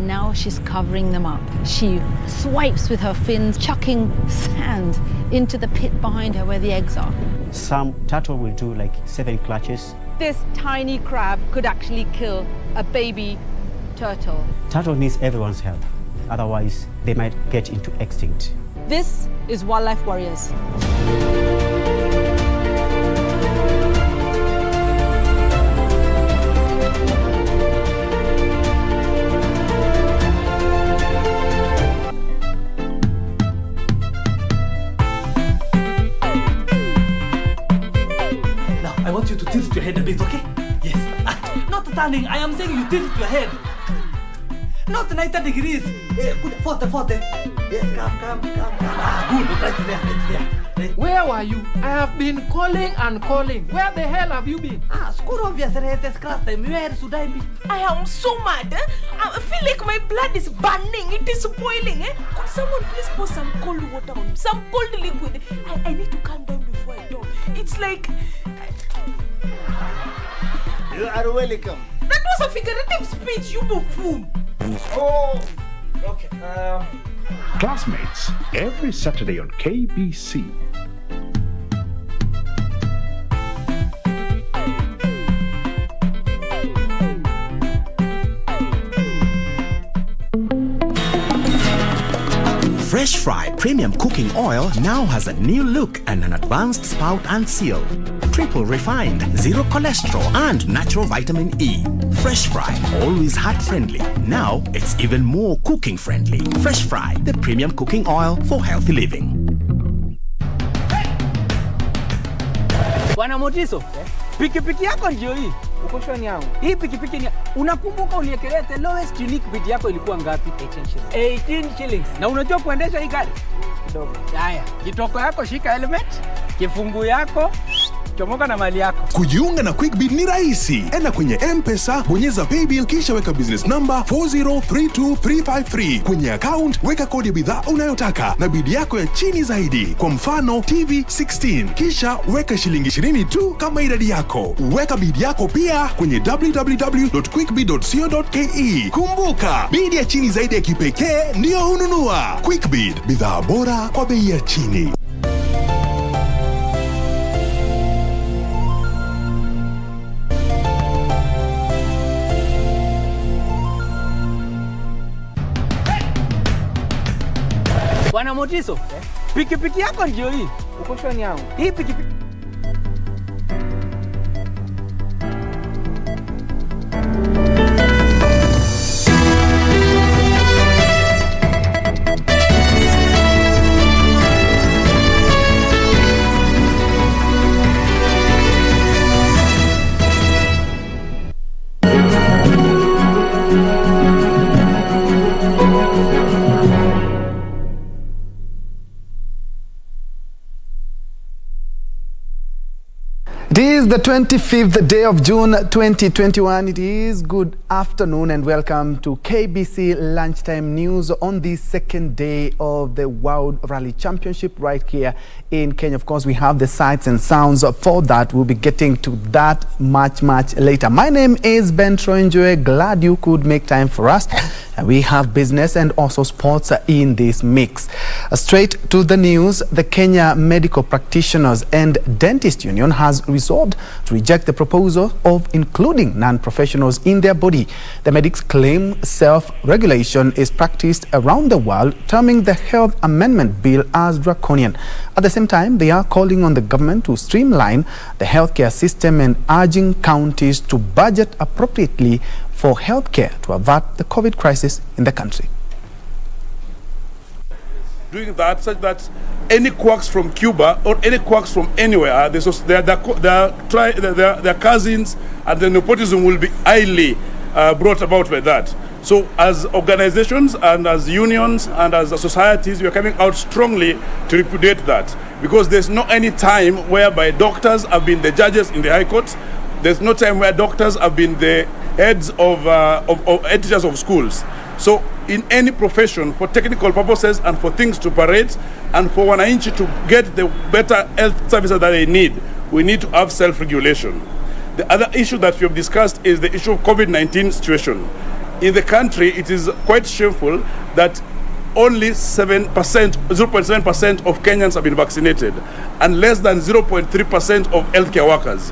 Now she's covering them up. She swipes with her fins, chucking sand into the pit behind her where the eggs are. Some turtle will do like 7 clutches. This tiny crab could actually kill a baby turtle. Turtle needs everyone's help, otherwise they might get into extinct. This is Wildlife Warriors. I want you to tilt your head a bit, okay? Yes. Not turning, I am saying you tilt your head. Not 90 degrees. Good, 40. Yes, come. Good, right there. Right. Where were you? I have been calling and calling. Where the hell have you been? School of your class time. Where should I be? I am so mad. I feel like my blood is burning. It is boiling. Could someone please pour some cold water on me? Some cold liquid. I need to calm down before I talk. It's like... You are welcome. That was a figurative speech, you buffoon. Oh, okay. Classmates, every Saturday on KBC. Fresh Fry Premium Cooking Oil now has a new look and an advanced spout and seal. Triple refined, zero cholesterol and natural vitamin E. Fresh Fry, always heart friendly. Now it's even more cooking friendly. Fresh Fry, the premium cooking oil for healthy living. Bwana Motiso, pikipiki yako ndio hii. Uko shwani yangu. Hii pikipiki ni unakumbuka uniekelea the lowest unique bid yako ilikuwa ngapi? 18 shillings. Na unajua kuendesha hii gari? Kidogo. Haya, kitoko yako shika helmet, kifungu yako chomoka na mali yako. Kujiunga na QuickBid ni rahisi. Enda kwenye M-Pesa, bonyeza paybill kisha weka business number 4032353. Kwenye account weka kodi ya bidhaa unayotaka na bid yako ya chini zaidi. Kwa mfano TV 16. Kisha weka shilingi 20 tu kama idadi yako. Weka bid yako pia kwenye www.quickbid.co.ke. Kumbuka, bid ya chini zaidi ya kipekee ndio hununua. QuickBid, bidhaa bora kwa bei ya chini. Bwana Motiso, pikipiki yako ndio hii. Uko shwani yangu. Hii pikipiki It is the 25th day of June 2021. It is good afternoon and welcome to KBC Lunchtime News on the second day of the World Rally Championship right here in Kenya. Of course, we have the sights and sounds for that. We'll be getting to that much later. My name is Ben Troy Njue. Glad you could make time for us. We have business and also sports in this mix. Straight to the news, the Kenya Medical Practitioners and Dentist Union has resolved to reject the proposal of including non-professionals in their body. The medics claim self-regulation is practiced around the world, terming the Health Amendment Bill as draconian. At the same time, they are calling on the government to streamline the healthcare system and urging counties to budget appropriately for healthcare to avert the COVID crisis in the country. Doing that such that any quacks from Cuba or any quacks from anywhere, their cousins and the nepotism will be highly brought about by that. So as organizations and as unions and as societies, we are coming out strongly to repudiate that, because there's no any time whereby doctors have been the judges in the high courts. There's no time where doctors have been the heads of teachers of schools. So in any profession, for technical purposes and for things to parade and for wananchi to get the better health services that they need, we need to have self-regulation. The other issue that we have discussed is the issue of COVID-19 situation. in the country, it is quite shameful that only 0.7% of Kenyans have been vaccinated, and less than 0.3% of healthcare workers.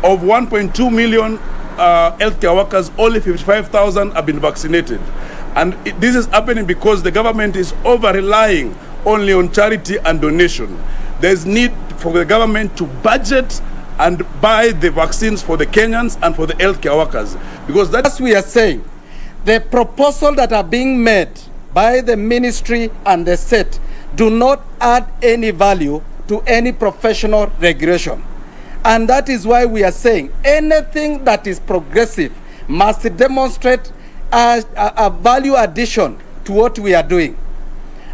Of 1.2 million healthcare workers, only 55,000 have been vaccinated. And this is happening because the government is over-relying only on charity and donation. There's need for the government to budget and buy the vaccines for the Kenyans and for the healthcare workers. Because that's we are saying, the proposal that are being made by the ministry and the state do not add any value to any professional regulation. And that is why we are saying anything that is progressive must demonstrate a value addition to what we are doing.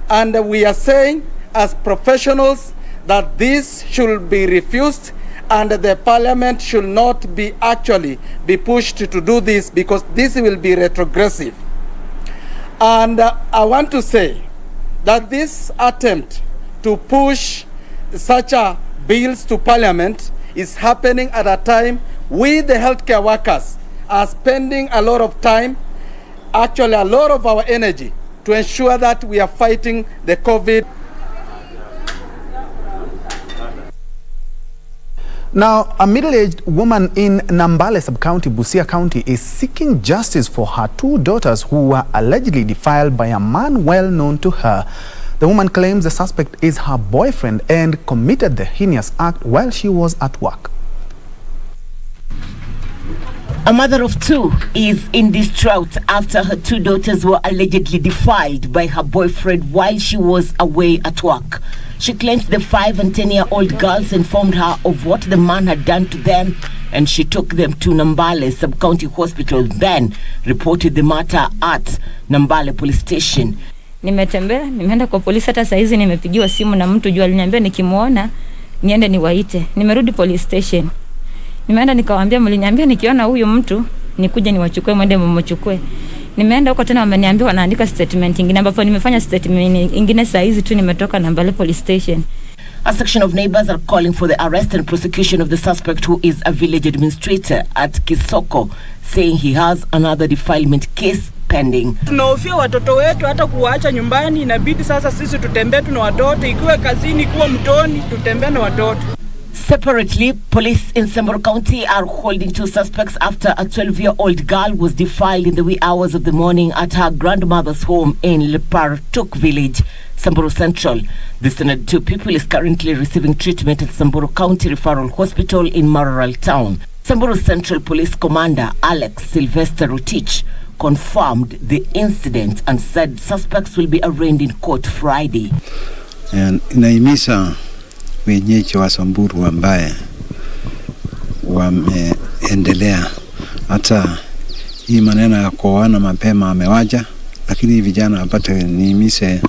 And we are saying as professionals that this should be refused, and the parliament should not be be pushed to do this, because this will be retrogressive. And I want to say that this attempt to push such bills to parliament is happening at a time we, the healthcare workers, are spending a lot of time, actually a lot of our energy, to ensure that we are fighting the COVID. Now, a middle-aged woman in Nambale Sub-County, Busia County, is seeking justice for her two daughters who were allegedly defiled by a man well known to her. The woman claims the suspect is her boyfriend and committed the heinous act while she was at work. A mother of two is in distraught after her two daughters were allegedly defiled by her boyfriend while she was away at work. She claims the 5- and 10-year-old girls informed her of what the man had done to them, and she took them to Nambale Sub-County Hospital, then reported the matter at Nambale Police Station. Nimeenda kwa polisi, hata saizi nimepigiwa simu na mtu juu aliniambia nikimuona niende niwaite. Nimerudi police station. Nimeenda nikawaambia mliniambia nikiona huyu mtu nikuje niwachukue mwende mmchukue. Nimeenda huko tena wameniambia wanaandika statement ingine, ambapo nimefanya statement ingine saizi tu nimetoka Nambale police station. A section of neighbors are calling for the arrest and prosecution of the suspect, who is a village administrator at Kisoko, saying he has another defilement case pending. Tunahofia watoto wetu, hata kuwaacha nyumbani inabidi sasa sisi tutembee na watoto, ikiwa kazini ikiwa mtoni tutembee na watoto. Separately, police in Samburu County are holding two suspects after a 12-year-old girl was defiled in the wee hours of the morning at her grandmother's home in Lepartuk village, Samburu Central. The standard two people is currently receiving treatment at Samburu County Referral Hospital in Maroral Town. Samburu Central Police Commander Alex Sylvester Rotich confirmed the incident and said suspects will be arraigned in court Friday. And inaimisa wenyeji wa Samburu ambaye wameendelea hata hii maneno ya kuoana mapema amewaja, lakini vijana wapate niimise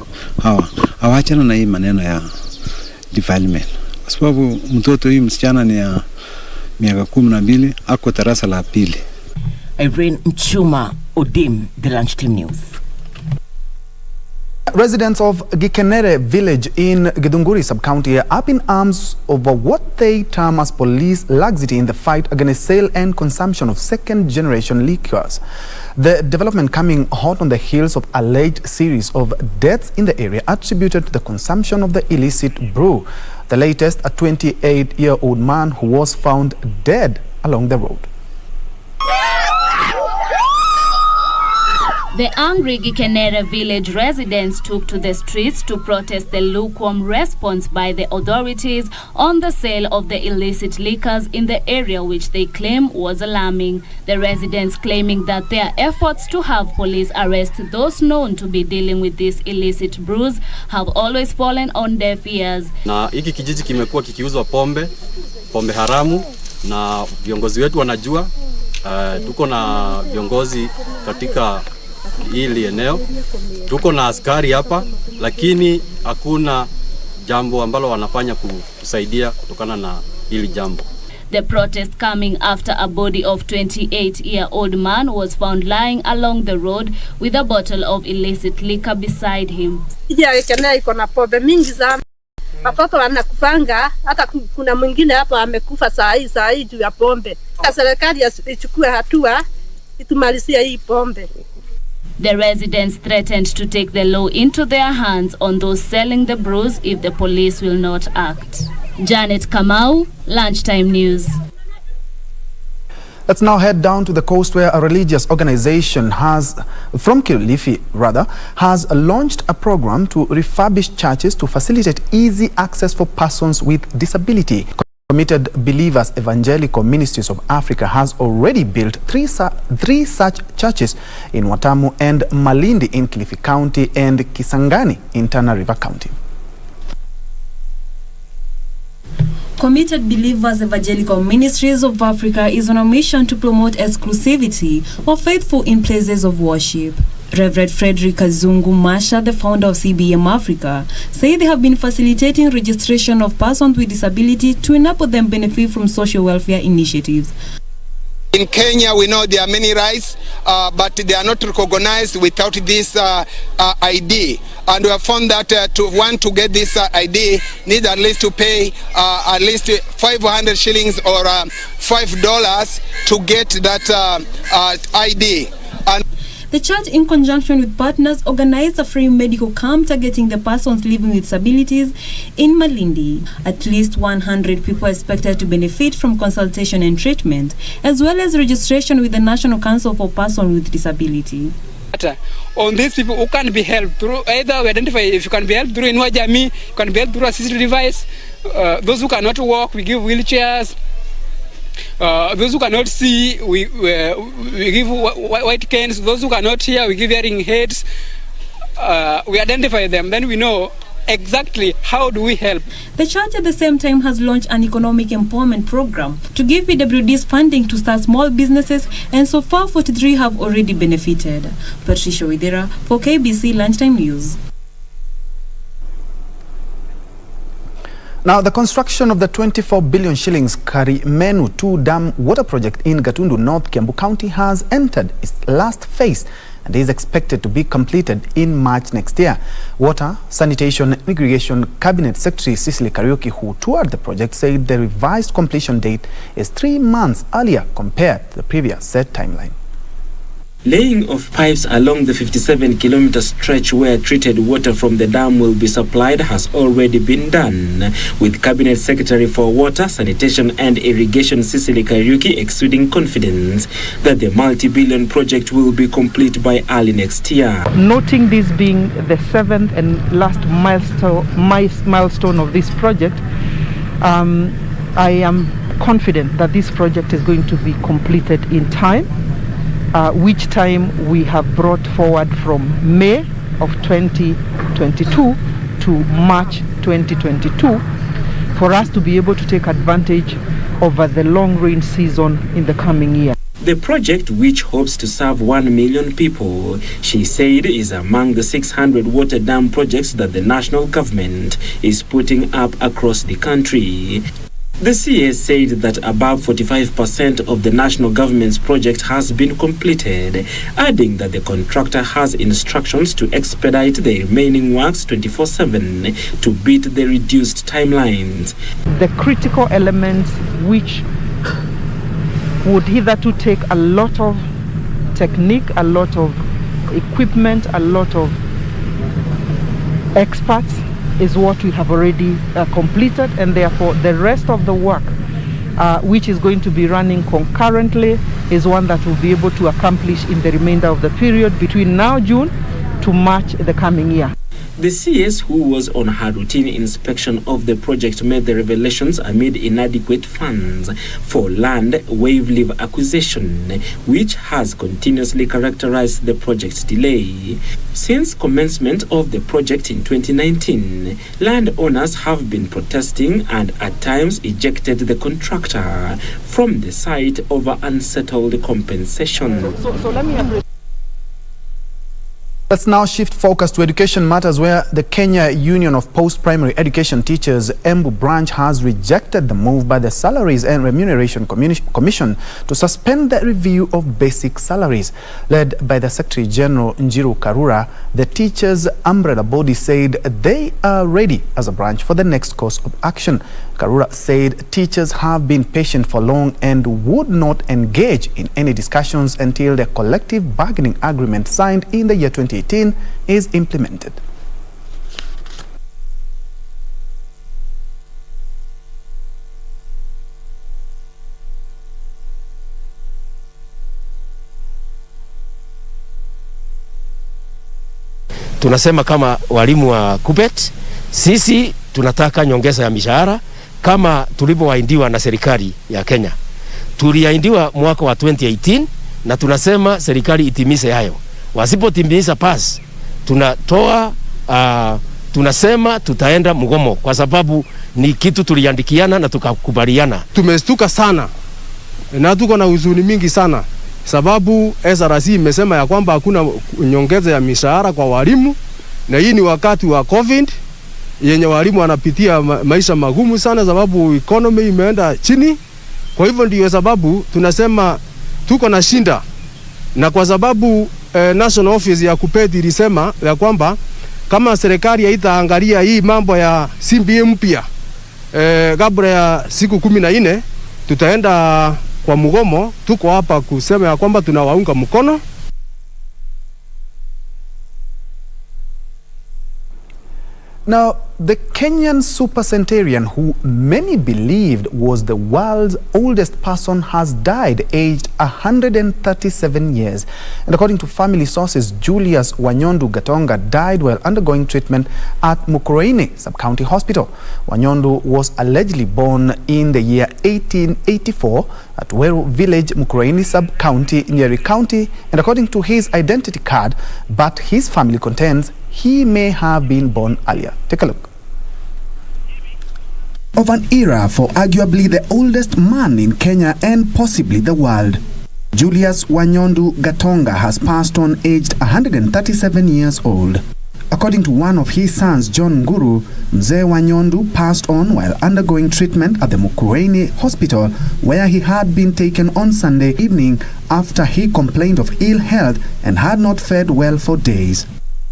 hawachana na hii maneno ya defilement, kwa sababu mtoto huyu msichana ni ya miaka 12 ako darasa la pili. Irene Mchuma, Odim, The Lunchtime News. Residents of Gikenere village in Githunguri sub-county are up in arms over what they term as police laxity in the fight against sale and consumption of second-generation liquors. The development coming hot on the heels of alleged series of deaths in the area attributed to the consumption of the illicit brew. The latest, a 28-year-old man who was found dead along the road. The angry Gikenere village residents took to the streets to protest the lukewarm response by the authorities on the sale of the illicit liquors in the area, which they claim was alarming. The residents claiming that their efforts to have police arrest those known to be dealing with these illicit brews have always fallen on deaf ears. Na hiki kijiji kimekuwa kikiuzwa pombe haramu, na viongozi wetu wanajua. Tuko na viongozi katika hili eneo, tuko na askari hapa, lakini hakuna jambo ambalo wanafanya kusaidia kutokana na hili jambo. The protest coming after a body of 28-year-old man was found lying along the road with a bottle of illicit liquor beside him. Iko na pombe mingi sana. Watoto wanakufanga, hata kuna mwingine hapa amekufa saa hii juu ya pombe. Serikali ichukue hatua itumalizie hii pombe. The residents threatened to take the law into their hands on those selling the brews if the police will not act. Janet Kamau, Lunchtime News. Let's now head down to the coast where a religious organization from Kilifi has launched a program to refurbish churches to facilitate easy access for persons with disability. Committed Believers Evangelical Ministries of Africa has already built three such churches in Watamu and Malindi in Kilifi County and Kisangani in Tana River County. Committed Believers Evangelical Ministries of Africa is on a mission to promote exclusivity of faithful in places of worship. Reverend Frederick Kazungu Masha, the founder of CBM Africa, said they have been facilitating registration of persons with disability to enable them benefit from social welfare initiatives. In Kenya, we know there are many rights, but they are not recognized without this ID. And we have found that to get this ID, need at least to pay at least 500 shillings or $5 to get that ID. And the church, in conjunction with partners, organized a free medical camp targeting the persons living with disabilities in Malindi. At least 100 people are expected to benefit from consultation and treatment, as well as registration with the National Council for Persons with Disability. On these people who can be helped through, either we identify if you can be helped through Inua Jamii, you can be helped through assistive device. Those who cannot walk, we give wheelchairs. Those who cannot see, we give white canes. Those who cannot hear, we give hearing aids. We identify them, then we know exactly how do we help. The church at the same time has launched an economic empowerment program to give PWDs funding to start small businesses, and so far 43 have already benefited. Patricia Widera for KBC Lunchtime News. Now, the construction of the 24 billion shillings Karimenu 2 Dam water project in Gatundu, North Kiambu County has entered its last phase and is expected to be completed in March next year. Water, Sanitation and Irrigation Cabinet Secretary Cecily Kariuki, who toured the project, said the revised completion date is 3 months earlier compared to the previous set timeline. Laying of pipes along the 57-kilometer stretch where treated water from the dam will be supplied has already been done, with Cabinet Secretary for Water, Sanitation and Irrigation Cecily Kariuki exuding confidence that the multi-billion project will be complete by early next year. Noting this being the 7th and last milestone of this project, I am confident that this project is going to be completed in time. Which time we have brought forward from May of 2022 to March 2022 for us to be able to take advantage over the long rain season in the coming year. The project, which hopes to serve 1 million people, she said, is among the 600 water dam projects that the national government is putting up across the country. The CS said that above 45% of the national government's project has been completed, adding that the contractor has instructions to expedite the remaining works 24/7 to beat the reduced timelines. The critical elements which would hitherto take a lot of technique, a lot of equipment, a lot of experts, is what we have already completed, and therefore the rest of the work which is going to be running concurrently is one that we'll be able to accomplish in the remainder of the period between now June to March the coming year. The CS, who was on her routine inspection of the project, made the revelations amid inadequate funds for land waive leave acquisition, which has continuously characterized the project's delay. Since commencement of the project in 2019, landowners have been protesting and at times ejected the contractor from the site over unsettled compensation. So let me Let's now shift focus to education matters, where the Kenya Union of Post-Primary Education Teachers Embu branch has rejected the move by the Salaries and Remuneration Commission to suspend the review of basic salaries. Led by the Secretary General Njiru Karura, the teachers' umbrella body said they are ready as a branch for the next course of action. Karura said teachers have been patient for long and would not engage in any discussions until the collective bargaining agreement signed in the year 2018 is implemented. Tunasema kama walimu wa KUPPET, sisi tunataka nyongeza ya mishahara kama tulivyoahidiwa na serikali ya Kenya. Tuliahidiwa mwaka wa 2018 na tunasema serikali itimize hayo. Wasipotimiza pass, tunasema tutaenda mgomo kwa sababu ni kitu tuliandikiana na tukakubaliana. Tumestuka sana na tuko na huzuni mingi sana sababu SRC imesema ya kwamba hakuna nyongeza ya mishahara kwa walimu, na hii ni wakati wa COVID yenye walimu wanapitia maisha magumu sana sababu economy imeenda chini. Kwa hivyo ndio sababu tunasema tuko na shinda, na kwa sababu National Office ya KUPPET ilisema ya kwamba kama serikali haitaangalia hii mambo ya CBA mpya kabla ya siku 14 tutaenda kwa mgomo. Tuko hapa kusema ya kwamba tunawaunga mkono. Now, the Kenyan supercentenarian, who many believed was the world's oldest person, has died aged 137 years. And according to family sources, Julius Wanyondu Gatonga died while undergoing treatment at Mukurweini Sub-County Hospital. Wanyondu was allegedly born in the year 1884 at Weru Village, Mukurweini Sub-County, Nyeri County, and according to his identity card, but his family contends he may have been born earlier. Take a look. Of an era for arguably the oldest man in Kenya and possibly the world. Julius Wanyondu Gatonga has passed on aged 137 years old. According to one of his sons, John Nguru, Mzee Wanyondu passed on while undergoing treatment at the Mukurweini Hospital, where he had been taken on Sunday evening after he complained of ill health and had not fared well for days.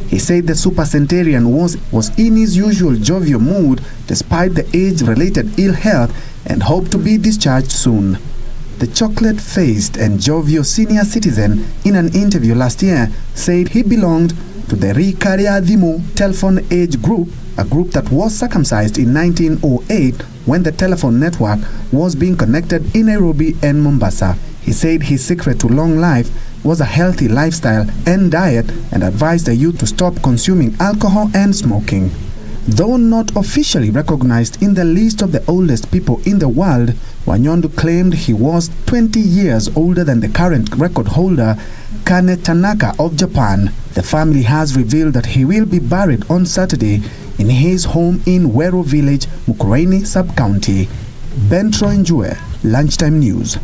He said the supercentenarian was in his usual jovial mood despite the age-related ill health and hoped to be discharged soon. The chocolate-faced and jovial senior citizen, in an interview last year, said he belonged to the Rikariadhimo telephone age group, a group that was circumcised in 1908 when the telephone network was being connected in Nairobi and Mombasa. He said his secret to long life was a healthy lifestyle and diet, and advised the youth to stop consuming alcohol and smoking. Though not officially recognized in the list of the oldest people in the world, Wanyondu claimed he was 20 years older than the current record holder, Kane Tanaka of Japan. The family has revealed that he will be buried on Saturday in his home in Weru Village, Mukurweini Sub-County. Ben Troy Njue, Lunchtime News.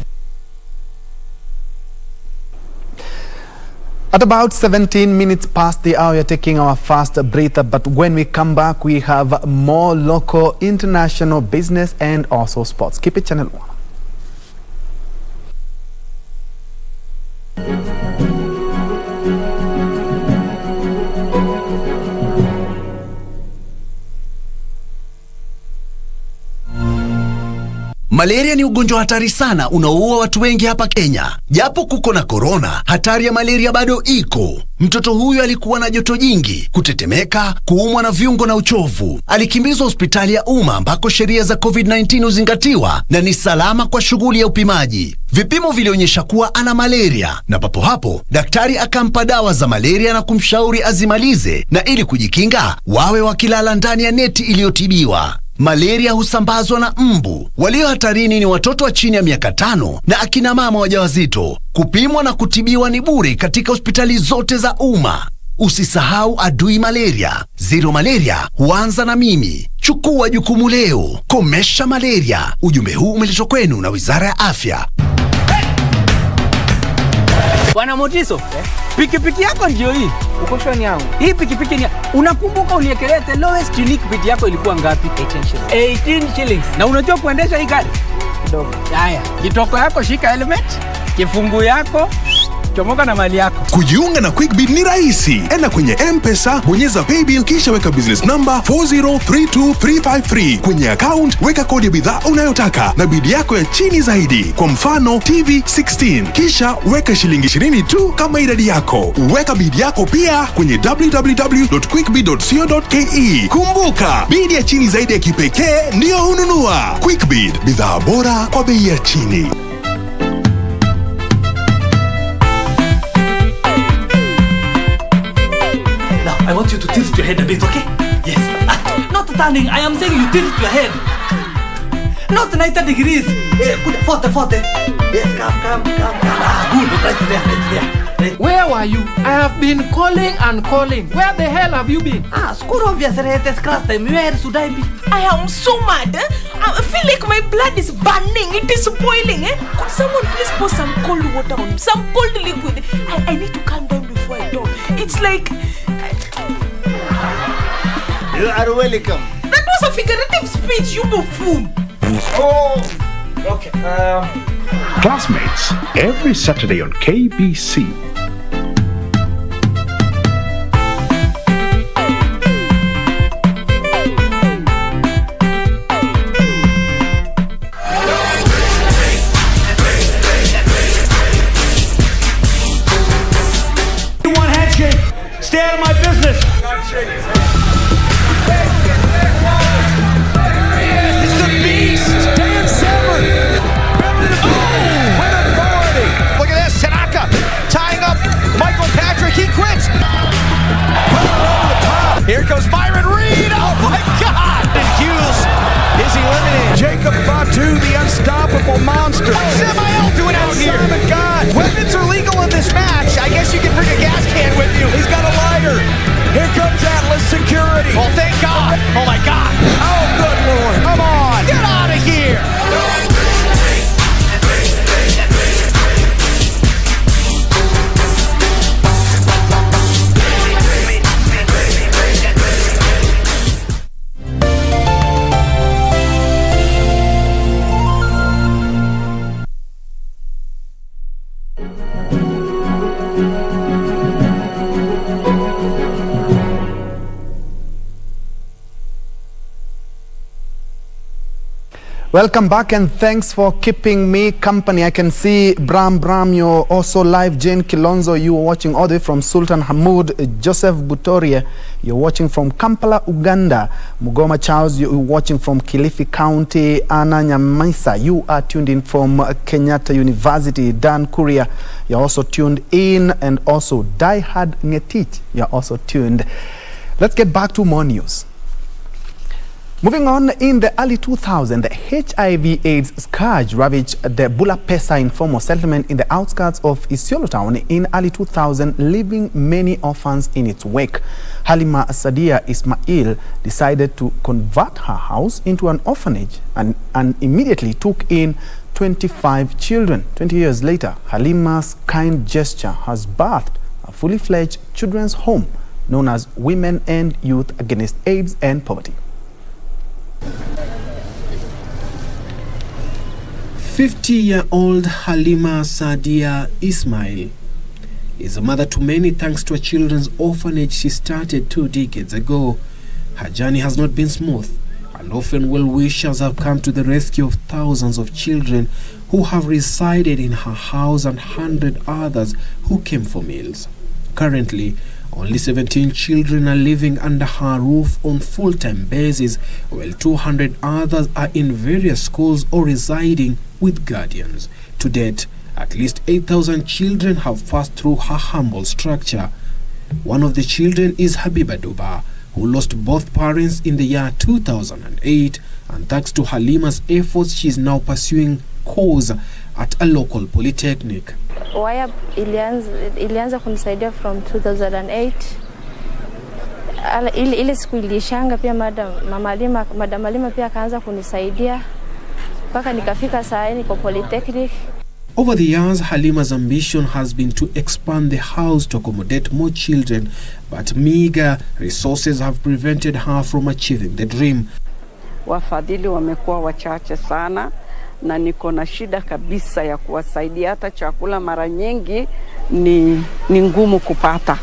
At about 17 minutes past the hour, we are taking our first breather, but when we come back, we have more local, international, business and also sports. Keep it Channel 1. Malaria ni ugonjwa hatari sana unaoua watu wengi hapa Kenya. Japo kuko na corona, hatari ya malaria bado iko. Mtoto huyu alikuwa na joto jingi, kutetemeka, kuumwa na viungo na uchovu. Alikimbizwa hospitali ya umma ambako sheria za COVID-19 huzingatiwa na ni salama kwa shughuli ya upimaji. Vipimo vilionyesha kuwa ana malaria, na papo hapo daktari akampa dawa za malaria na kumshauri azimalize, na ili kujikinga wawe wakilala ndani ya neti iliyotibiwa. Malaria husambazwa na mbu. Walio hatarini ni watoto wa chini ya miaka 5 na akina mama wajawazito. Kupimwa na kutibiwa ni bure katika hospitali zote za umma. Usisahau adui malaria. Zero malaria huanza na mimi. Chukua jukumu leo. Komesha malaria. Ujumbe huu umeletwa kwenu na Wizara ya Afya. Bwana Motiso, pikipiki yako ndio hii. Uko shwani yangu. Hii pikipiki ni unakumbuka uniekelea the lowest unique bid yako ilikuwa ngapi? 18 shillings. Na unajua kuendesha hii gari? Kidogo. Haya, kitoko yako shika helmet, kifungu yako chomoka na mali yako. Kujiunga na QuickBid ni rahisi. Enda kwenye M-Pesa, bonyeza paybill kisha weka business number 4032353. Kwenye account weka kodi ya bidhaa unayotaka na bid yako ya chini zaidi. Kwa mfano TV 16. Kisha weka shilingi 20 tu kama idadi yako. Weka bid yako pia kwenye www.quickbid.co.ke. Kumbuka, bid ya chini zaidi ya kipekee ndio hununua. QuickBid, bidhaa bora kwa bei ya chini. I want you to tilt your head a bit, okay? Yes. Not turning, I am saying you tilt your head. Not 90 degrees. Good, 40. Yes, come. Good, right there. Where were you? I have been calling and calling. Where the hell have you been? School of Yaseretes class time. Where should I be? I am so mad. I feel like my blood is burning. It is boiling. Could someone please pour some cold water on me? Some cold liquid. I need to calm down before I talk. It's like... You are welcome. That was a figurative speech, you buffoon. Oh, okay. Classmates, every Saturday on KBC. One handshake. Stay out of my business. It's the beast. Dan Severn. With authority. Look at this. Tanaka tying up Michael Patrick. He quits. Here comes Byron Reed. Oh my God. And Hughes is eliminated. Jacob Fatu, the unstoppable monster. What's Samael doing out here? Simon God. Weapons are legal in this match. I guess you can bring a gas can with you. He's got a lighter. Here comes Atlas Security. Oh, thank God. Oh, my God. Oh, good Lord. Come on. Get out of here. Welcome back and thanks for keeping me company. I can see Bram, you're also live. Jane Kilonzo, you are watching all the way from Sultan Hamoud. Joseph Butoria, you're watching from Kampala, Uganda. Mugoma Charles, you're watching from Kilifi County. Anna Nyamaisa, you are tuned in from Kenyatta University. Dan Kuria, you're also tuned in. And also Diehard Ngetich, you're also tuned. Let's get back to more news. Moving on, in the early 2000s, the HIV/AIDS scourge ravaged the Bulapesa informal settlement in the outskirts of Isiolo town in early 2000, leaving many orphans in its wake. Halima Sadia Ismail decided to convert her house into an orphanage and immediately took in 25 children. 20 years later, Halima's kind gesture has birthed a fully fledged children's home known as Women and Youth Against AIDS and Poverty. 50-year-old Halima Sadia Ismail is a mother to many thanks to a children's orphanage she started 2 decades ago. Her journey has not been smooth, and often well-wishers have come to the rescue of thousands of children who have resided in her house and 100 others who came for meals. Currently, only 17 children are living under her roof on full-time basis, while 200 others are in various schools or residing with guardians. To date, at least 8,000 children have passed through her humble structure. One of the children is Habiba Duba, who lost both parents in the year 2008, and thanks to Halima's efforts, she is now pursuing course at a local polytechnic. Waya ilianza kunisaidia from 2008. Ile siku ilishanga pia Madam Halima pia akaanza kunisaidia mpaka nikafika saa niko polytechnic. Over the years, Halima's ambition has been to expand the house to accommodate more children, but meager resources have prevented her from achieving the dream. Wafadhili wamekuwa wachache sana na niko na shida kabisa ya kuwasaidia, hata chakula mara nyingi ni ngumu kupata.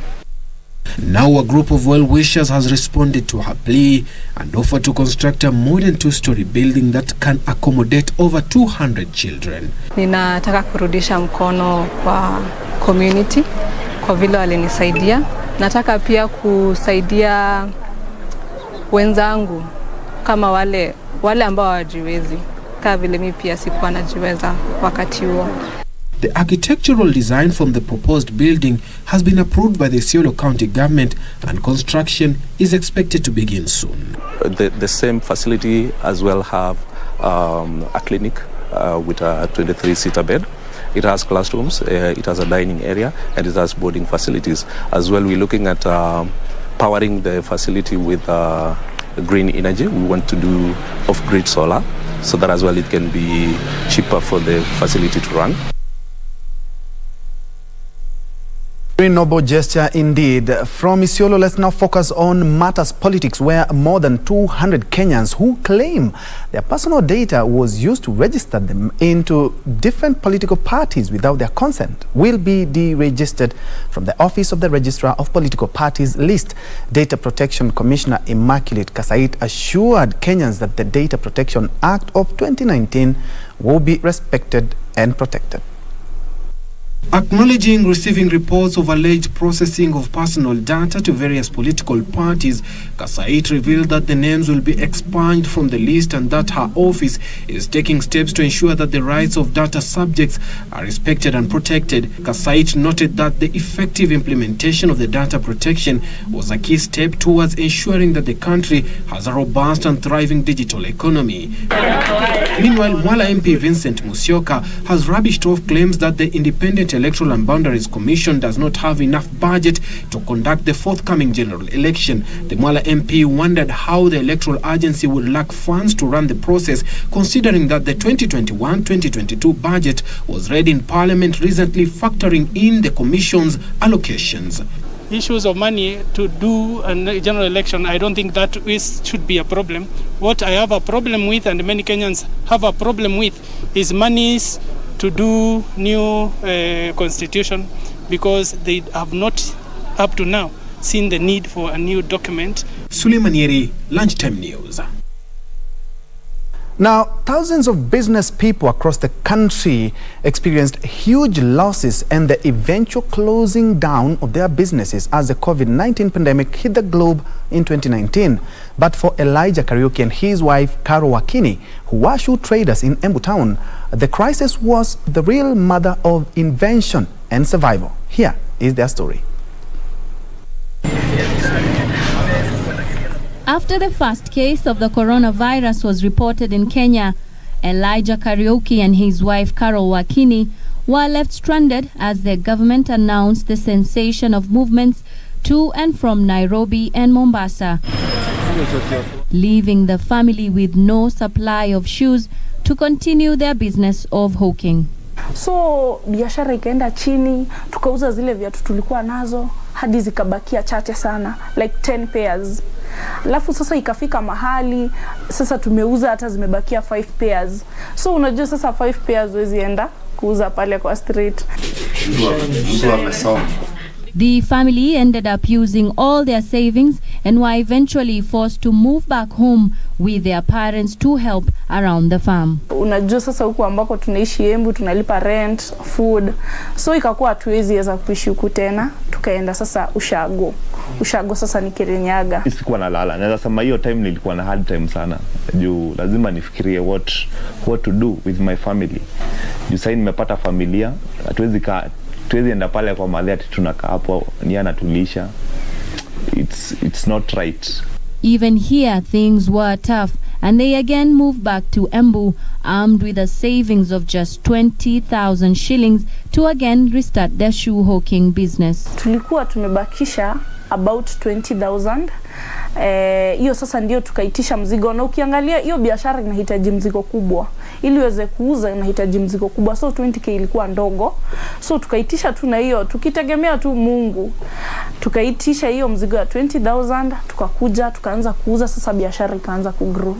Now a group of well-wishers has responded to her plea and offered to construct a modern 2-story building that can accommodate over 200 children. Ninataka kurudisha mkono kwa community kwa vile walinisaidia. Nataka pia kusaidia wenzangu kama wale ambao hawajiwezi. Kama vile mimi pia sikuwa najiweza wakati huo. The architectural design from the proposed building has been approved by the Isiolo County government and construction is expected to begin soon. The same facility as well have a clinic with a 23-seater bed. It has classrooms, it has a dining area, and it has boarding facilities. As well, we're looking at powering the facility with green energy. We want to do off-grid solar so that as well it can be cheaper for the facility to run. Very noble gesture indeed. From Isiolo, let's now focus on matters politics, where more than 200 Kenyans who claim their personal data was used to register them into different political parties without their consent will be deregistered from the Office of the Registrar of Political Parties list. Data Protection Commissioner Immaculate Kasait assured Kenyans that the Data Protection Act of 2019 will be respected and protected. Acknowledging receiving reports of alleged processing of personal data to various political parties, Kasait revealed that the names will be expunged from the list and that her office is taking steps to ensure that the rights of data subjects are respected and protected. Kasait noted that the effective implementation of the data protection was a key step towards ensuring that the country has a robust and thriving digital economy. Meanwhile, Mwala MP Vincent Musyoka has rubbished off claims that the Independent Electoral and Boundaries Commission does not have enough budget to conduct the forthcoming general election. The Mwala MP wondered how the electoral agency would lack funds to run the process, considering that the 2021-2022 budget was read in Parliament recently, factoring in the Commission's allocations. Issues of money to do a general election, I don't think that should be a problem. What I have a problem with, and many Kenyans have a problem with, is monies to do new constitution, because they have not up to now seen the need for a new document. Suleiman Yeri, Lunchtime News. Now, thousands of business people across the country experienced huge losses and the eventual closing down of their businesses as the COVID-19 pandemic hit the globe in 2019. But for Elijah Kariuki and his wife, Karo Wakini, who were shoe traders in Embu Town, the crisis was the real mother of invention and survival. Here is their story. After the first case of the coronavirus was reported in Kenya, Elijah Kariuki and his wife Carol Wakini were left stranded as the government announced the cessation of movements to and from Nairobi and Mombasa, leaving the family with no supply of shoes to continue their business of hawking. So biashara ikaenda chini, tukauza zile viatu tulikuwa nazo hadi zikabakia chache sana, like 10 pairs. Alafu sasa ikafika mahali sasa tumeuza hata zimebakia 5 pairs. So unajua sasa 5 pairs huwezi enda kuuza pale kwa street. The family ended up using all their savings and were eventually forced to move back home with their parents to help around the farm. Unajua sasa huku ambako tunaishi Embu tunalipa rent, food. So ikakuwa hatuweziweza kuishi huku tena, tukaenda sasa Ushago. Ushago sasa ni Kirinyaga. Sikuwa nalala. Naweza sema hiyo time nilikuwa na hard time sana. Juu lazima nifikirie what to do with my family. Juu sasa nimepata familia, hatuwezi enda pale kwa madhi ati tunakaa hapo ni anatulisha. It's not right. Even here things were tough and they again moved back to Embu armed with a savings of just 20,000 shillings to again restart their shoe hawking business. Tulikuwa tumebakisha about 20,000. Hiyo sasa ndio tukaitisha mzigo, na ukiangalia hiyo biashara inahitaji mzigo kubwa. ili uweze kuuza inahitaji mzigo kubwa, so 20k ilikuwa ndogo, so tukaitisha tu na hiyo tukitegemea tu Mungu, tukaitisha hiyo mzigo ya 20,000, tukakuja tukaanza kuuza. Sasa biashara ikaanza kugrow.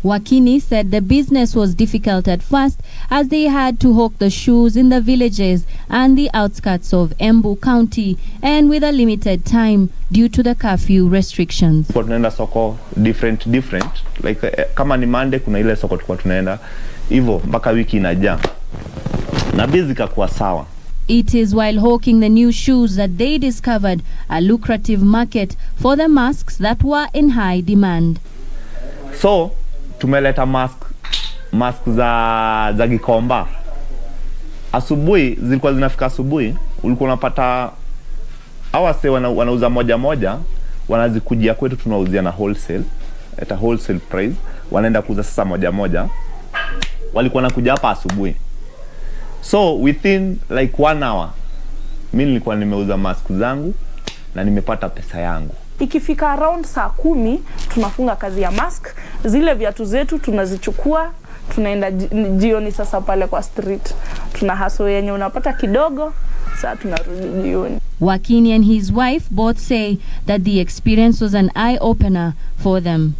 Wakini said the business was difficult at first as they had to hawk the shoes in the villages and the outskirts of Embu County and with a limited time due to the curfew restrictions. Kwa tunaenda soko different like kama ni Monday kuna ile soko tulikuwa tunaenda hivyo mpaka wiki inajaa na busy kakuwa sawa. It is while hawking the new shoes that they discovered a lucrative market for the masks that were in high demand. So tumeleta mask za Gikomba. Asubuhi zilikuwa zinafika asubuhi, ulikuwa unapata awase wanauza moja wanazikujia kwetu, tunauzia na wholesale at a wholesale price, wanaenda kuuza sasa moja. Walikuwa nakuja hapa asubuhi, so within like 1 hour mimi nilikuwa nimeuza mask zangu na nimepata pesa yangu. Ikifika around saa 10 tunafunga kazi ya mask, zile viatu zetu tunazichukua, tunaenda jioni sasa pale kwa street. Tuna hustle yenye unapata kidogo, sasa tunarudi jioni. Wakini and his wife both say that the experience was an eye-opener for them.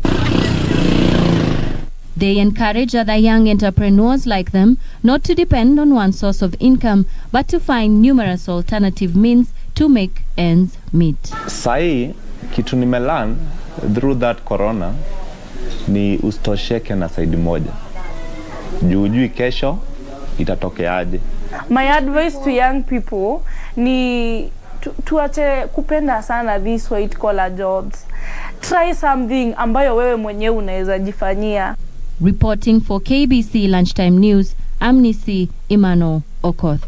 They encourage other young entrepreneurs like them not to depend on one source of income, but to find numerous alternative means to make ends meet. Sai kitu nimelearn through that corona ni ustosheke na side moja. Jujui kesho itatokeaje. My advice to young people ni tuache kupenda sana these white collar jobs. Try something ambayo wewe mwenyewe unaweza jifanyia. Reporting for KBC Lunchtime News, Amnesty Imano Okoth.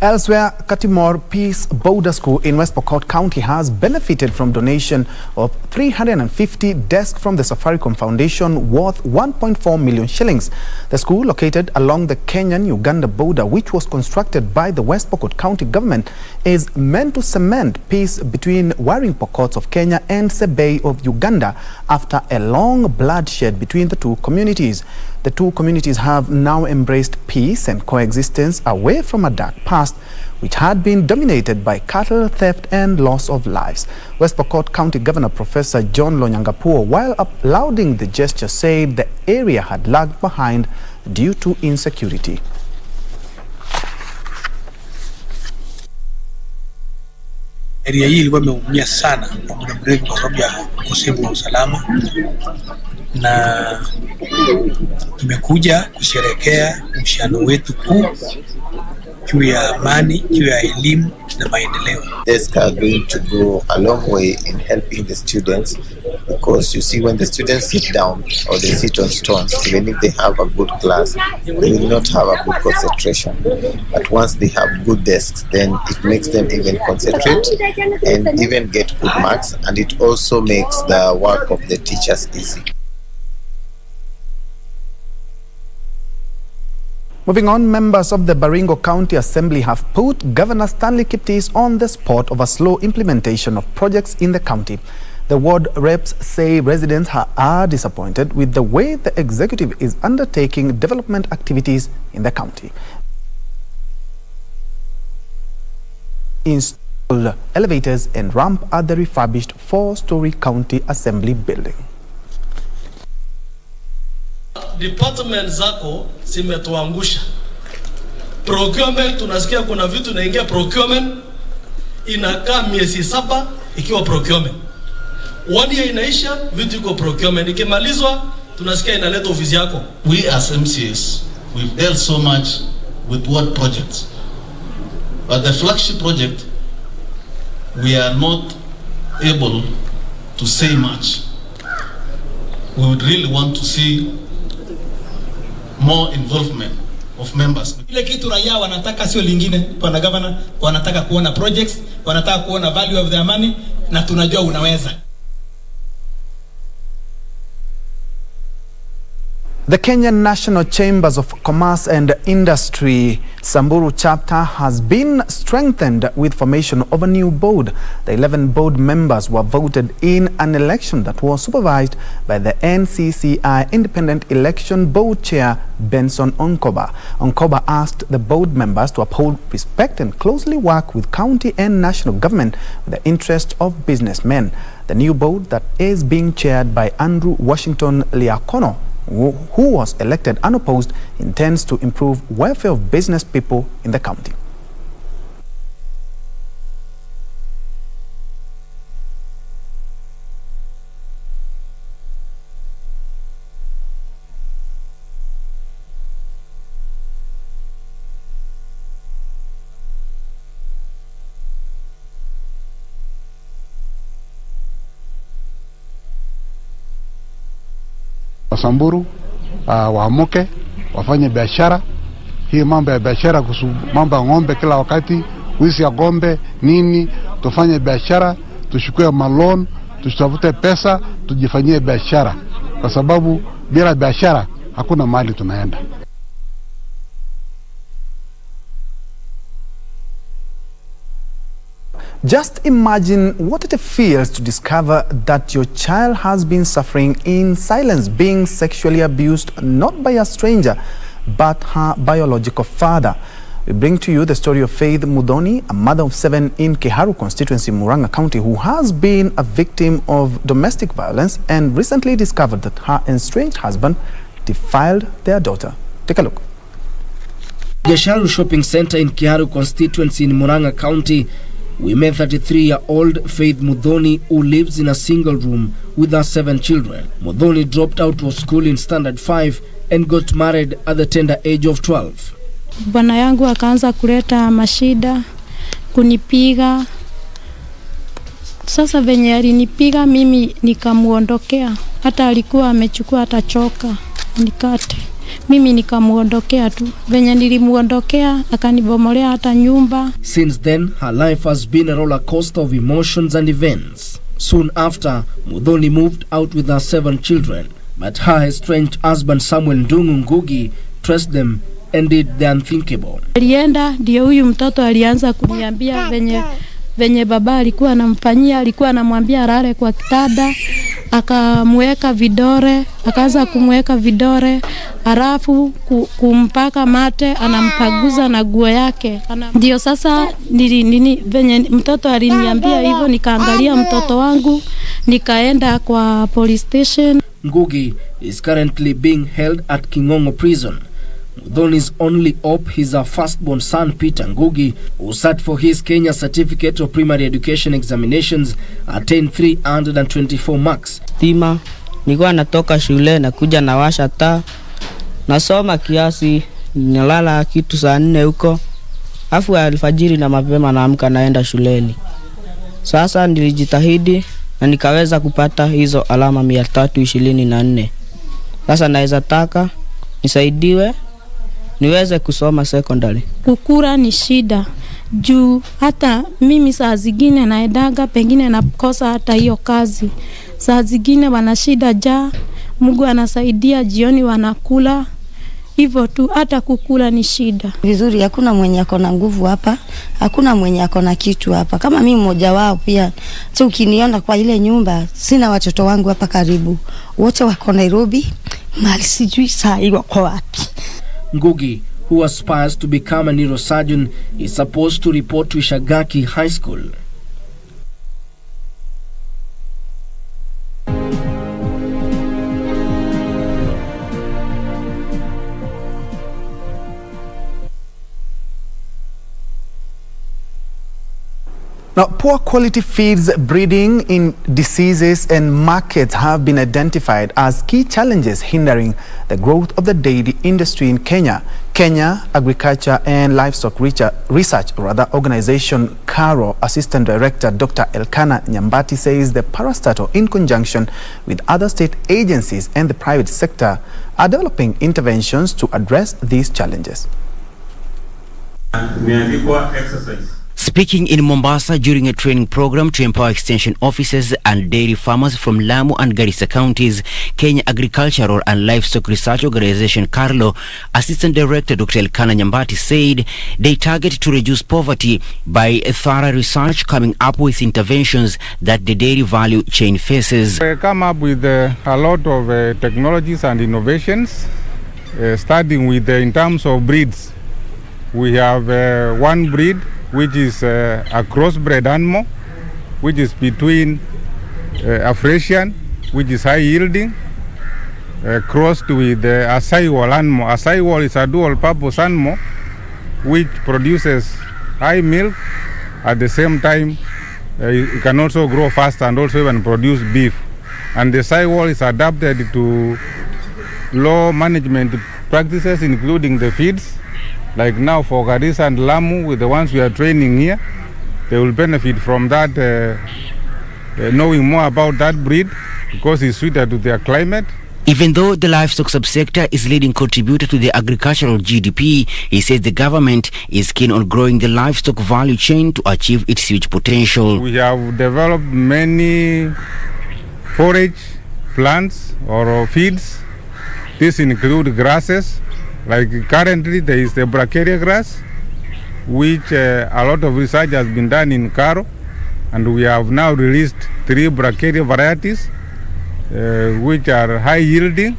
Elsewhere, Katimor Peace Border School in West Pokot County has benefited from donation of 350 desks from the Safaricom Foundation worth 1.4 million shillings. The school, located along the Kenyan-Uganda border, which was constructed by the West Pokot County government, is meant to cement peace between warring Pokots of Kenya and Sebei of Uganda after a long bloodshed between the two communities. The two communities have now embraced peace and coexistence away from a dark past which had been dominated by cattle theft and loss of lives. West Pokot County Governor Professor John Lonyangapuo, while applauding the gesture, said the area had lagged behind due to insecurity. Area hii ilikuwa imeumia sana kwa muda mrefu kwa sababu ya ukosefu wa usalama, na tumekuja kusherehekea uhusiano wetu kuu juu ya amani, juu ya elimu na maendeleo. Desks are going to go a long way in helping the students, because you see, when the students sit down or they sit on stones, even if they have a good class, they will not have a good concentration. But once they have good desks, then it makes them even concentrate and even get good marks, and it also makes the work of the teachers easy. Moving on, members of the Baringo County Assembly have put Governor Stanley KIPTIS on the spot over slow implementation of projects in the county. The ward reps say residents are disappointed with the way the executive is undertaking development activities in the county. Install elevators and ramp at the refurbished 4-story County Assembly building. Department zako zimetuangusha. Procurement tunasikia kuna vitu naingia procurement inakaa miezi 7 ikiwa procurement. 1 year inaisha vitu iko procurement, ikimalizwa tunasikia inaleta ofisi yako. We as MCAs, we've dealt so much with what projects, but the flagship project we are not able to say much. We would really want to see more involvement of members. Ile kitu raia wanataka sio lingine, bwana governor, wanataka kuona projects, wanataka kuona value of their money, na tunajua unaweza. The Kenyan National Chambers of Commerce and Industry Samburu chapter has been strengthened with formation of a new board. The 11 board members were voted in an election that was supervised by the NCCI Independent Election Board Chair Benson Onkoba. Onkoba asked the board members to uphold respect and closely work with county and national government with the interest of businessmen. The new board that is being chaired by Andrew Washington Liakono, who was elected unopposed, intends to improve welfare of business people in the county. Samburu waamuke wafanye biashara. Hii mambo ya biashara, mambo ya ng'ombe kila wakati, wizi ya ng'ombe nini, tufanye biashara, tuchukue malon, tutafute pesa, tujifanyie biashara, kwa sababu bila biashara hakuna mahali tunaenda. Just imagine what it feels to discover that your child has been suffering in silence, being sexually abused not by a stranger, but her biological father. We bring to you the story of Faith Mudhoni, a mother of 7 in Kiharu constituency, Murang'a County, who has been a victim of domestic violence and recently discovered that her estranged husband defiled their daughter. Take a look. Gesharu Shopping Center in Kiharu constituency in Murang'a County, we met 33-year-old Faith Mudhoni, who lives in a single room with her 7 children. Mudhoni dropped out of school in standard 5 and got married at the tender age of 12. Bwana yangu akaanza kuleta mashida, kunipiga. Sasa venye alinipiga mimi nikamuondokea. Hata alikuwa amechukua hata choka nikate. Mimi nikamuondokea tu. Venye nilimuondokea akanibomolea hata nyumba. Since then, her life has been a roller coaster of emotions and events. Soon after, Mudhoni moved out with her 7 children, but her estranged husband Samuel Ndungu Ngugi traced them and did the unthinkable. Alienda ndio huyu mtoto alianza kuniambia venye baba alikuwa anamfanyia, alikuwa anamwambia alale kwa kitanda, akamweka vidore, akaanza kumweka vidore, alafu kumpaka mate, anampaguza na nguo yake. Ndio sasa venye mtoto aliniambia hivyo, nikaangalia mtoto wangu, nikaenda kwa police station. Ngugi is currently being held at Kingongo prison. Mudhoni's only hope is her firstborn son Peter Ngugi, who sat for his Kenya Certificate of Primary Education examinations, attained 324 marks. Tima, nilikuwa natoka shule na kuja na washa taa, nasoma kiasi, nilala kitu saa 4 huko, afu alfajiri na mapema naamka naenda shuleni. Sasa nilijitahidi na nikaweza kupata hizo alama 324. Sasa naweza taka nisaidiwe niweze kusoma secondary. Kukura ni shida. Juu hata mimi saa zingine naendaga pengine nakosa hata hiyo kazi. Saa zingine wana shida ja, Mungu anasaidia jioni wanakula. Hivyo tu, hata kukula ni shida. Vizuri, hakuna mwenye akona nguvu hapa, hakuna mwenye akona kitu hapa. Kama mimi mmoja wao pia, so ukiniona kwa ile nyumba, sina watoto wangu hapa karibu. Wote wako Nairobi, mali sijui saa hii wako wapi. Ngugi, who aspires to become a neurosurgeon, is supposed to report to Ishagaki High School. Now, poor quality feeds, breeding in diseases and markets have been identified as key challenges hindering the growth of the dairy industry in Kenya. Kenya Agriculture and Livestock Research Organization CARO Assistant Director Dr. Elkana Nyambati says the parastatal, in conjunction with other state agencies and the private sector, are developing interventions to address these challenges. Speaking in Mombasa during a training program to empower extension officers and dairy farmers from Lamu and Garissa counties, Kenya Agricultural and Livestock Research Organization Carlo, Assistant Director Dr. Elkana Nyambati said they target to reduce poverty by thorough research, coming up with interventions that the dairy value chain faces. We come up with a lot of technologies and innovations, starting with in terms of breeds. We have one breed which is a crossbred animal, which is between a Frisian, which is high yielding, crossed with a Saiwal animal. A Saiwal is a dual purpose animal which produces high milk. At the same time, it can also grow fast and also even produce beef. And the Saiwal is adapted to low management practices, including the feeds. Like now for Garissa and Lamu, with the ones we are training here, they will benefit from that, knowing more about that breed because it's suited to their climate. Even though the livestock subsector is leading contributor to the agricultural GDP, he says the government is keen on growing the livestock value chain to achieve its huge potential. We have developed many forage plants or feeds. These include grasses. Like currently there is the bracharia grass, which a lot of research has been done in Karo, and we have now released 3 bracharia varieties which are high yielding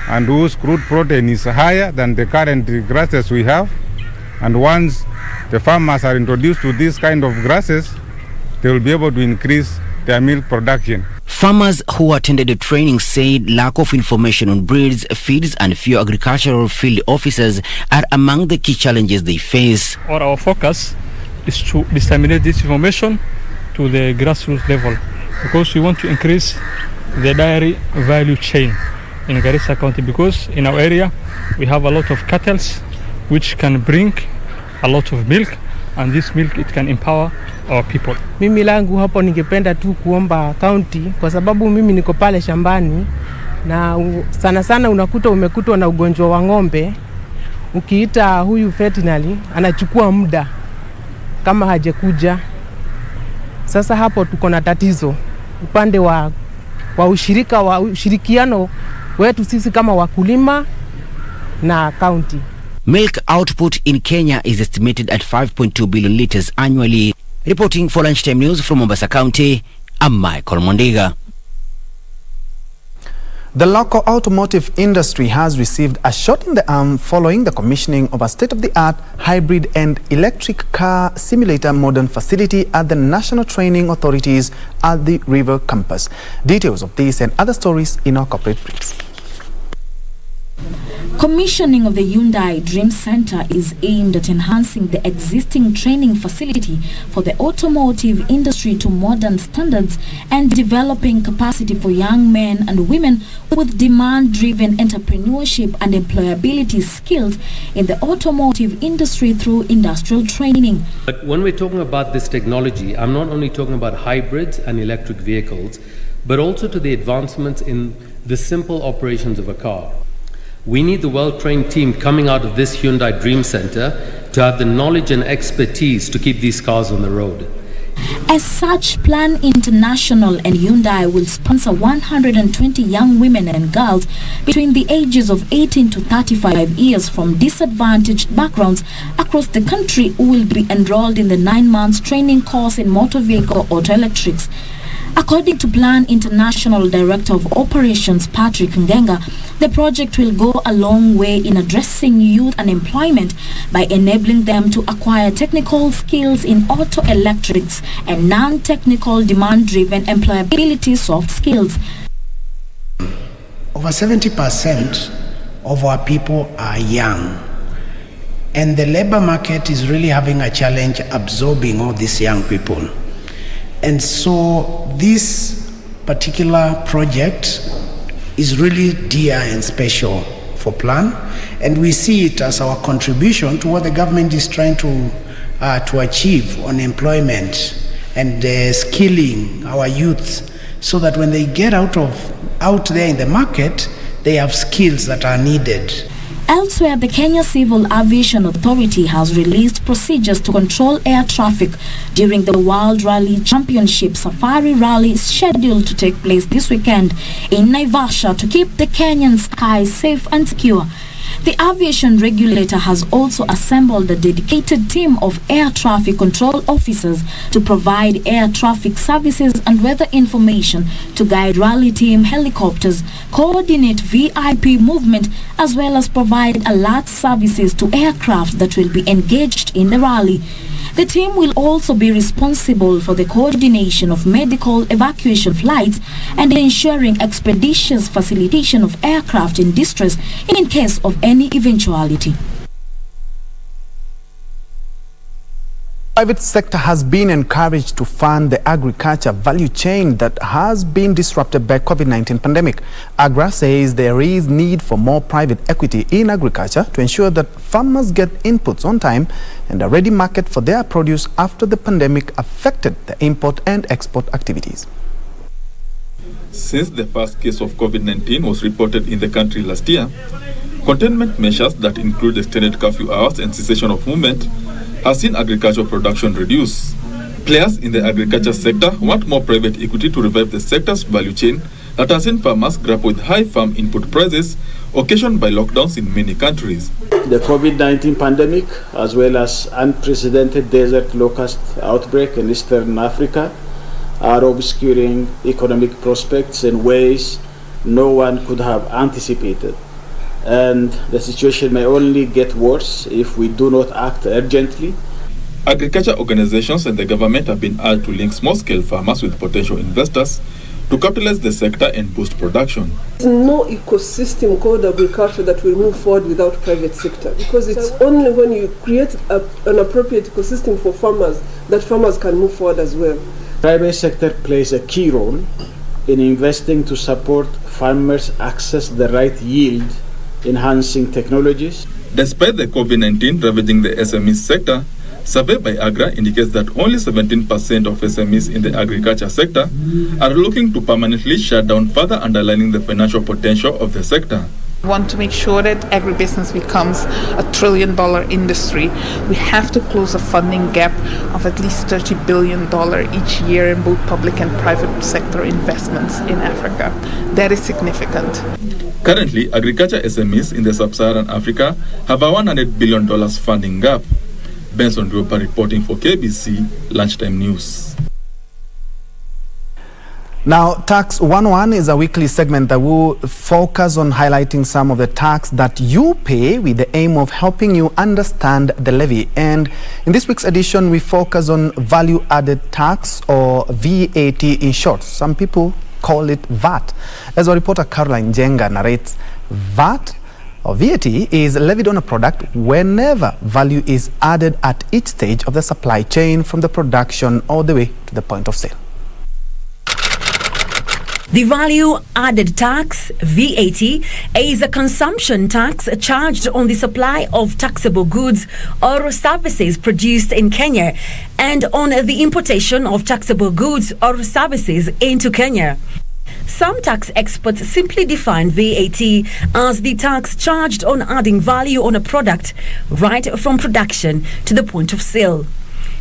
and whose crude protein is higher than the current grasses we have. And once the farmers are introduced to this kind of grasses, they will be able to increase their milk production. Farmers who attended the training said lack of information on breeds, feeds and few agricultural field officers are among the key challenges they face. Our focus is to disseminate this information to the grassroots level because we want to increase the dairy value chain in Garissa County, because in our area we have a lot of cattle which can bring a lot of milk, and this milk it can empower our people. Mimi langu hapo ningependa tu kuomba county, kwa sababu mimi niko pale shambani na sana sana unakuta umekutwa na ugonjwa wa ng'ombe, ukiita huyu veterinary anachukua muda kama hajakuja. Sasa hapo tuko na tatizo upande wa ushirikiano wetu sisi kama wakulima na county. Milk output in Kenya is estimated at 5.2 billion liters annually. Reporting for Lunchtime News from Mombasa County, I'm Michael Mondiga. The local automotive industry has received a shot in the arm following the commissioning of a state-of-the-art hybrid and electric car simulator modern facility at the National Training Authorities at the River Campus. Details of this and other stories in our corporate briefs. Commissioning of the Hyundai Dream Center is aimed at enhancing the existing training facility for the automotive industry to modern standards and developing capacity for young men and women with demand-driven entrepreneurship and employability skills in the automotive industry through industrial training. But when we're talking about this technology, I'm not only talking about hybrids and electric vehicles, but also to the advancements in the simple operations of a car. We need the well-trained team coming out of this Hyundai Dream Center to have the knowledge and expertise to keep these cars on the road. As such, Plan International and Hyundai will sponsor 120 young women and girls between the ages of 18 to 35 years from disadvantaged backgrounds across the country who will be enrolled in the 9 months training course in motor vehicle auto electrics. According to Plan International Director of Operations Patrick Ngenga, the project will go a long way in addressing youth unemployment by enabling them to acquire technical skills in auto electrics and non-technical demand-driven employability soft skills. Over 70% of our people are young, and the labor market is really having a challenge absorbing all these young people. And so this particular project is really dear and special for Plan, and we see it as our contribution to what the government is trying to achieve on employment and skilling our youth, so that when they get out there in the market, they have skills that are needed. Elsewhere, the Kenya Civil Aviation Authority has released procedures to control air traffic during the World Rally Championship Safari Rally scheduled to take place this weekend in Naivasha to keep the Kenyan skies safe and secure. The aviation regulator has also assembled a dedicated team of air traffic control officers to provide air traffic services and weather information, to guide rally team helicopters, coordinate VIP movement, as well as provide alert services to aircraft that will be engaged in the rally. The team will also be responsible for the coordination of medical evacuation flights and ensuring expeditious facilitation of aircraft in distress in case of any eventuality. Private sector has been encouraged to fund the agriculture value chain that has been disrupted by COVID-19 pandemic. AGRA says there is need for more private equity in agriculture to ensure that farmers get inputs on time and a ready market for their produce after the pandemic affected the import and export activities. Since the first case of COVID-19 was reported in the country last year, containment measures that include extended curfew hours and cessation of movement has seen agricultural production reduce. Players in the agriculture sector want more private equity to revive the sector's value chain that has seen farmers grapple with high farm input prices occasioned by lockdowns in many countries. The COVID-19 pandemic, as well as unprecedented desert locust outbreak in Eastern Africa, are obscuring economic prospects in ways no one could have anticipated. And the situation may only get worse if we do not act urgently. Agriculture organizations and the government have been urged to link small-scale farmers with potential investors to capitalize the sector and boost production. There's no ecosystem called agriculture that will move forward without private sector, because it's only when you create an appropriate ecosystem for farmers that farmers can move forward as well. Private sector plays a key role in investing to support farmers access the right yield enhancing technologies. Despite the COVID-19 ravaging the SME sector, survey by AGRA indicates that only 17% of SMEs in the agriculture sector are looking to permanently shut down, further underlining the financial potential of the sector. We want to make sure that agribusiness becomes a $1 trillion industry. We have to close a funding gap of at least $30 billion each year in both public and private sector investments in Africa. That is significant. Currently, agriculture SMEs in the sub-Saharan Africa have a $100 billion funding gap. Ben Troy Njue reporting for KBC Lunchtime News. Now, Tax 101 is a weekly segment that will focus on highlighting some of the tax that you pay with the aim of helping you understand the levy. And in this week's edition, we focus on value-added tax, or VAT in short. Some people call it VAT. As our reporter Caroline Jenga narrates, VAT or VAT is levied on a product whenever value is added at each stage of the supply chain, from the production all the way to the point of sale. The value-added tax, VAT, is a consumption tax charged on the supply of taxable goods or services produced in Kenya and on the importation of taxable goods or services into Kenya. Some tax experts simply define VAT as the tax charged on adding value on a product right from production to the point of sale.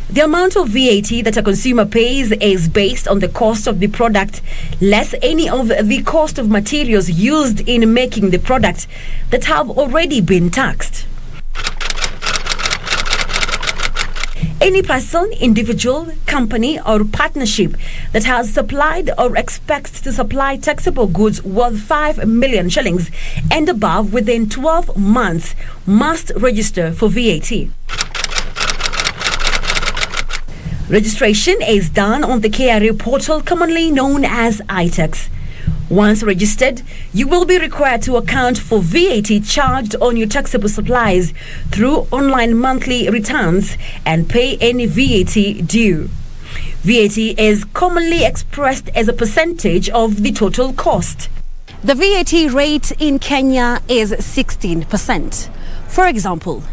The amount of VAT that a consumer pays is based on the cost of the product less any of the cost of materials used in making the product that have already been taxed. Any person, individual, company or partnership that has supplied or expects to supply taxable goods worth 5 million shillings and above within 12 months must register for VAT. Registration is done on the KRA portal, commonly known as iTax. Once registered, you will be required to account for VAT charged on your taxable supplies through online monthly returns and pay any VAT due. VAT is commonly expressed as a percentage of the total cost. The VAT rate in Kenya is 16%. For example,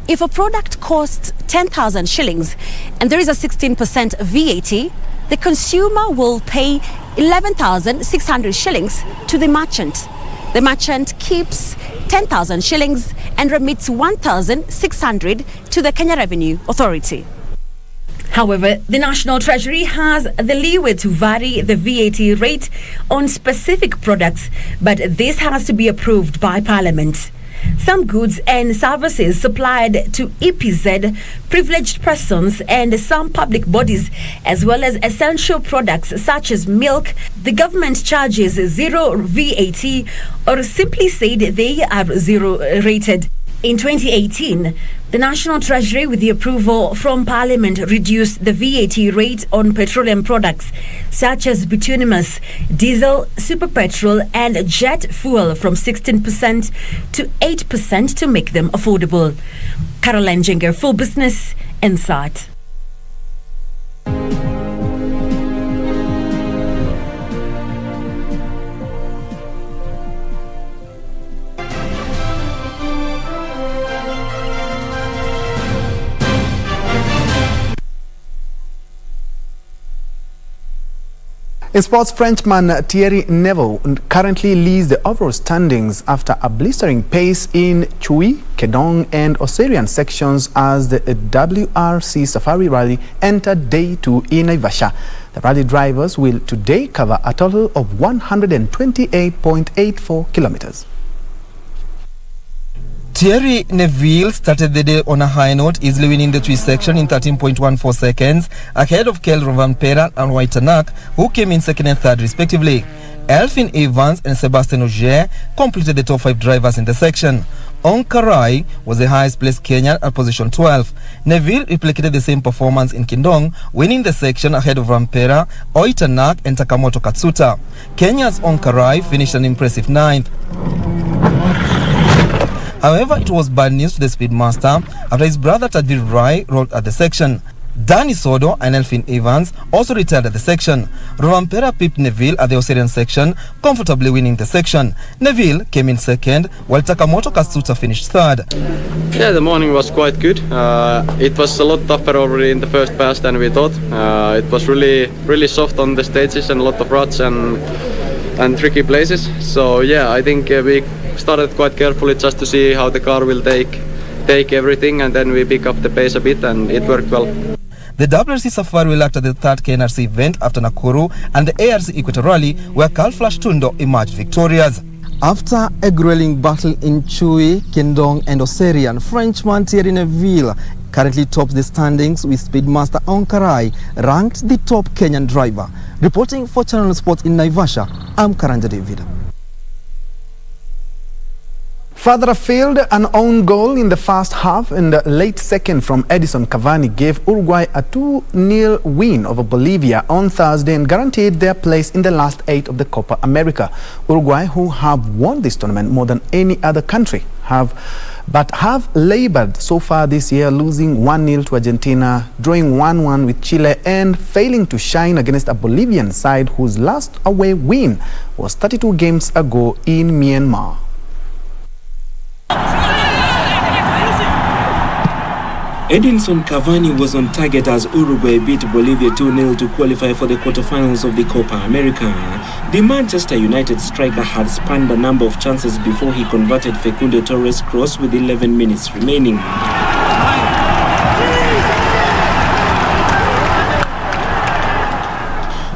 if a product costs 10,000 shillings and there is a 16% VAT, the consumer will pay 11,600 shillings to the merchant. The merchant keeps 10,000 shillings and remits 1,600 to the Kenya Revenue Authority. However, the National Treasury has the leeway to vary the VAT rate on specific products, but this has to be approved by Parliament. Some goods and services supplied to EPZ, privileged persons and some public bodies, as well as essential products such as milk, the government charges zero VAT, or simply said they are zero rated. In 2018, the National Treasury, with the approval from Parliament, reduced the VAT rate on petroleum products such as bituminous, diesel, super petrol and jet fuel from 16% to 8% to make them affordable. Caroline Jenger, Full Business Insight. In sports, Frenchman Thierry Neuville currently leads the overall standings after a blistering pace in Chui, Kedong and Oserian sections as the WRC Safari Rally entered day 2 in Naivasha. The rally drivers will today cover a total of 128.84 kilometers. Thierry Neuville started the day on a high note, easily winning the Chui section in 13.14 seconds, ahead of Kel Rovanpera and Waitanak, who came in second and third respectively. Elfyn Evans and Sebastien Ogier completed the top 5 drivers in the section. Onkarai was the highest placed Kenyan at position 12. Neuville replicated the same performance in Kindong, winning the section ahead of Rampera, Oitanak and Takamoto Katsuta. Kenya's Onkarai finished an impressive 9th. However, it was bad news to the speedmaster after his brother Tadvir Rai rolled at the section. Danny Sodo and Elfyn Evans also retired at the section. Rovanpera pipped Neuville at the Oserian section, comfortably winning the section. Neuville came in second, while Takamoto Katsuta finished third. Yeah, the morning was quite good. It was a lot tougher already in the first pass than we thought. It was really soft on the stages and a lot of ruts and tricky places. So yeah, I think we started quite carefully just to see how the car will take everything, and then we pick up the pace a bit, and it worked well. The WRC Safari will act at the third KNRC event after Nakuru and the ARC Equator Rally, where Carl Flash Tundo emerged victorious. After a grueling battle in Chui, Kendong and Oserian, Frenchman Thierry Neuville currently tops the standings with speedmaster Onkarai ranked the top Kenyan driver. Reporting for Channel Sports in Naivasha, I'm Karanja David. Further afield, an own goal in the first half and the late second from Edison Cavani gave Uruguay a 2-0 win over Bolivia on Thursday and guaranteed their place in the last 8 of the Copa America. Uruguay, who have won this tournament more than any other country, have labored so far this year, losing 1-0 to Argentina, drawing 1-1 with Chile and failing to shine against a Bolivian side whose last away win was 32 games ago in Myanmar. Edinson Cavani was on target as Uruguay beat Bolivia 2-0 to qualify for the quarterfinals of the Copa America. The Manchester United striker had spanned a number of chances before he converted Facundo Torres' cross with 11 minutes remaining.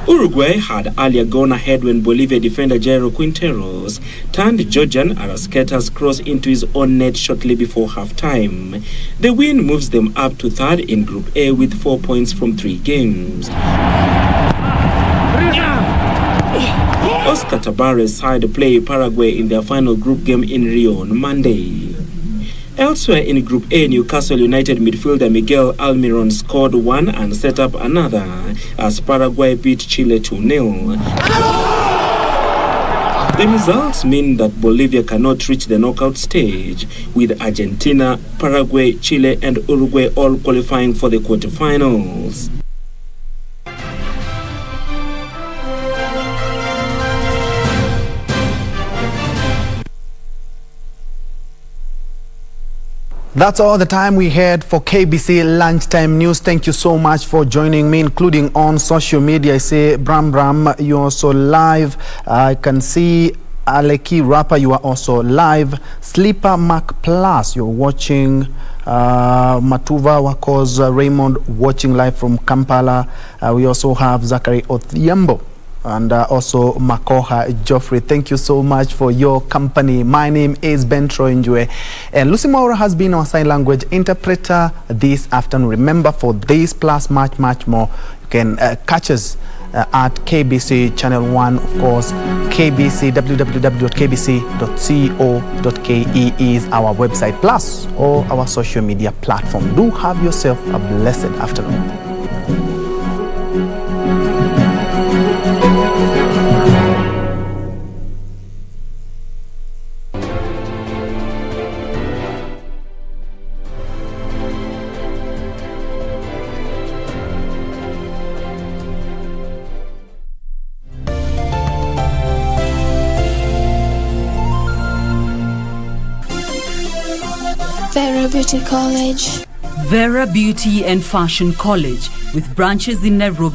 Uruguay had earlier gone ahead when Bolivia defender Jairo Quinteros turned Georgian Arrascaeta's cross into his own net shortly before half-time. The win moves them up to third in Group A with 4 points from 3 games. Oscar Tabares' side play Paraguay in their final group game in Rio on Monday. Elsewhere in Group A, Newcastle United midfielder Miguel Almiron scored one and set up another as Paraguay beat Chile 2-0. The results mean that Bolivia cannot reach the knockout stage, with Argentina, Paraguay, Chile and Uruguay all qualifying for the quarterfinals. That's all the time we had for KBC Lunchtime News. Thank you so much for joining me, including on social media. I say, Bram, you're so live. I can see Aleki Rapper, you are also live. Sleeper Mac Plus, you're watching. Matuva Wakos Raymond watching live from Kampala. We also have Zachary Othiambo and also Makoha Joffrey. Thank you so much for your company. My name is Ben Troy Njue, and Lucy Maura has been our sign language interpreter this afternoon. Remember, for this plus much more, you can catch us at KBC Channel 1, of course. KBC, www.kbc.co.ke is our website, plus all our social media platform. Do have yourself a blessed afternoon. Vera Beauty College. Vera Beauty and Fashion College, with branches in Nairobi.